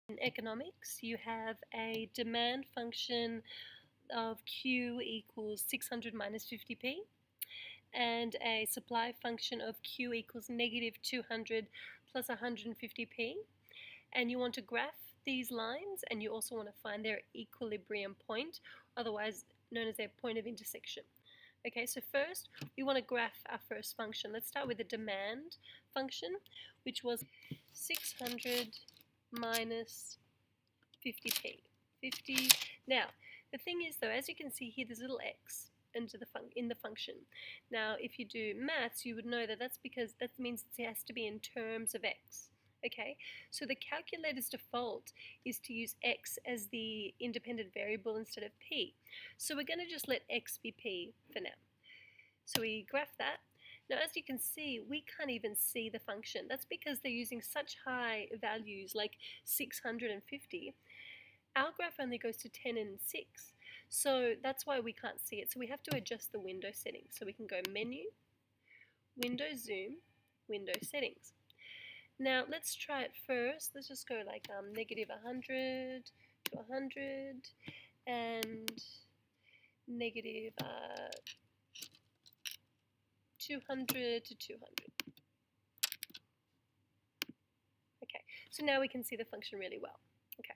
In economics, you have a demand function of Q equals 600 minus 50p and a supply function of Q equals negative 200 plus 150p. And you want to graph these lines, and you also want to find their equilibrium point, otherwise known as their point of intersection. Okay, so first we want to graph our first function. Let's start with the demand function, which was 600 minus 50p. 50. Now, the thing is though, as you can see here, there's a little x in the function. Now, if you do maths, you would know that that's because that means it has to be in terms of x. Okay, so the calculator's default is to use x as the independent variable instead of p. So we're going to just let x be p for now. So we graph that. Now, as you can see, we can't even see the function. That's because they're using such high values like 650. Our graph only goes to 10 and 6. So that's why we can't see it. So we have to adjust the window settings. So we can go Menu, Window Zoom, Window Settings. Now let's try it first. Let's just go like negative 100 to 100 and negative 200 to 200. Okay, so now we can see the function really well. Okay,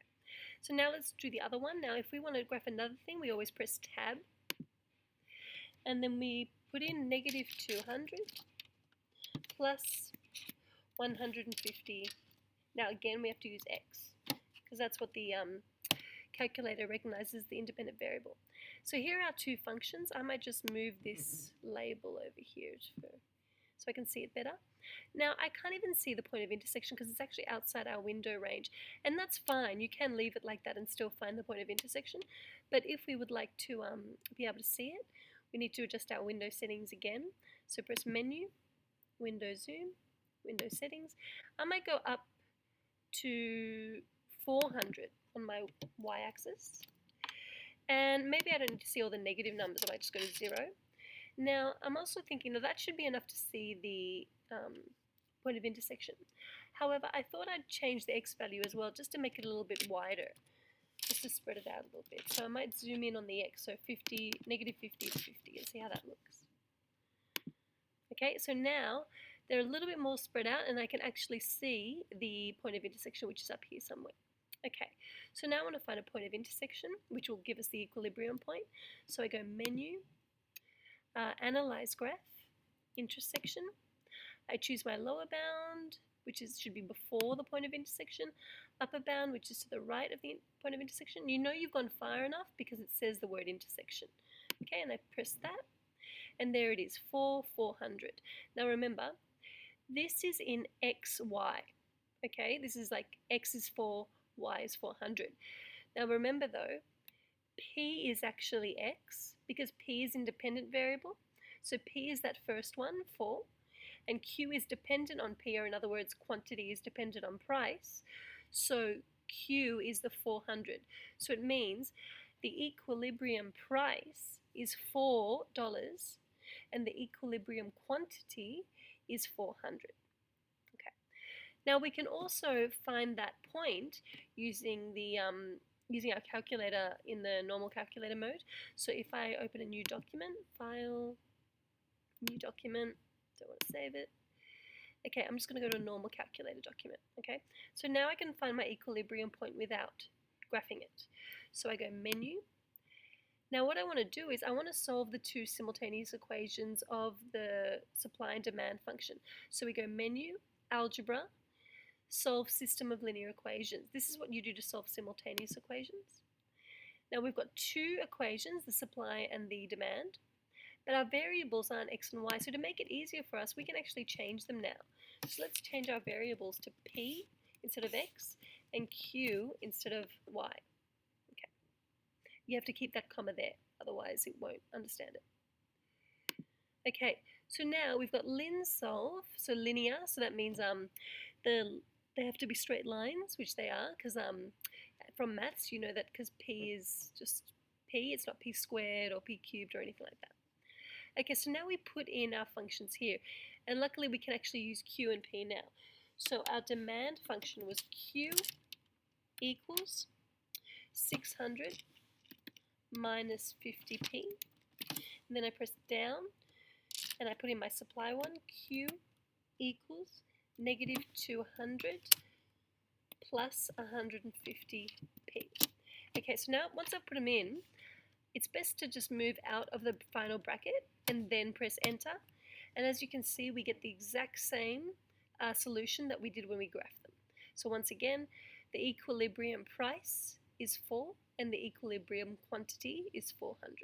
so now let's do the other one. Now if we want to graph another thing, we always press tab and then we put in negative 200 plus 150. Now again we have to use x because that's what the calculator recognizes the independent variable. So here are our two functions. I might just move this label over here so I can see it better. Now I can't even see the point of intersection because it's actually outside our window range, and that's fine. You can leave it like that and still find the point of intersection, but if we would like to be able to see it, we need to adjust our window settings again. So press Menu, Window Zoom, Window Settings. I might go up to 400 on my y-axis, and maybe I don't need to see all the negative numbers. I might just go to 0. Now I'm also thinking that should be enough to see the point of intersection. However, I thought I'd change the x value as well just to make it a little bit wider, just to spread it out a little bit. So I might zoom in on the x, so negative 50 to 50, and see how that looks. Okay, so now they're a little bit more spread out and I can actually see the point of intersection, which is up here somewhere. Okay, so now I want to find a point of intersection, which will give us the equilibrium point. So I go Menu, Analyze Graph, Intersection. I choose my lower bound, which should be before the point of intersection, upper bound, which is to the right of the point of intersection. You know you've gone far enough because it says the word intersection. Okay, and I press that, and there it is, 400. Now remember, this is in XY. Okay, this is like X is 4, Y is 400. Now remember though, P is actually X because P is independent variable. So P is that first one, 4, and Q is dependent on P, or in other words, quantity is dependent on price. So Q is the 400. So it means the equilibrium price is $4 and the equilibrium quantity is 400. Okay. Now we can also find that point using the using our calculator in the normal calculator mode. So if I open a new document, File, New Document, don't want to save it. Okay, I'm just going to go to a normal calculator document. Okay, so now I can find my equilibrium point without graphing it. So I go Menu. Now what I want to do is I want to solve the two simultaneous equations of the supply and demand function. So we go Menu, Algebra, Solve System of Linear Equations. This is what you do to solve simultaneous equations. Now we've got two equations, the supply and the demand, but our variables aren't x and y, so to make it easier for us, we can actually change them now. So let's change our variables to p instead of x and q instead of y. Okay. You have to keep that comma there, otherwise it won't understand it. Okay, so now we've got lin solve, so linear, so that means they have to be straight lines, which they are, because from maths you know that because p is just p, it's not p squared or p cubed or anything like that. Okay, so now we put in our functions here, and luckily we can actually use q and p now. So our demand function was q equals 600 minus 50p. And then I press down and I put in my supply one, Q equals negative 200 plus 150p. Okay, so now once I've put them in, it's best to just move out of the final bracket and then press enter. And as you can see, we get the exact same solution that we did when we graphed them. So once again, the equilibrium price is 4 and the equilibrium quantity is 400.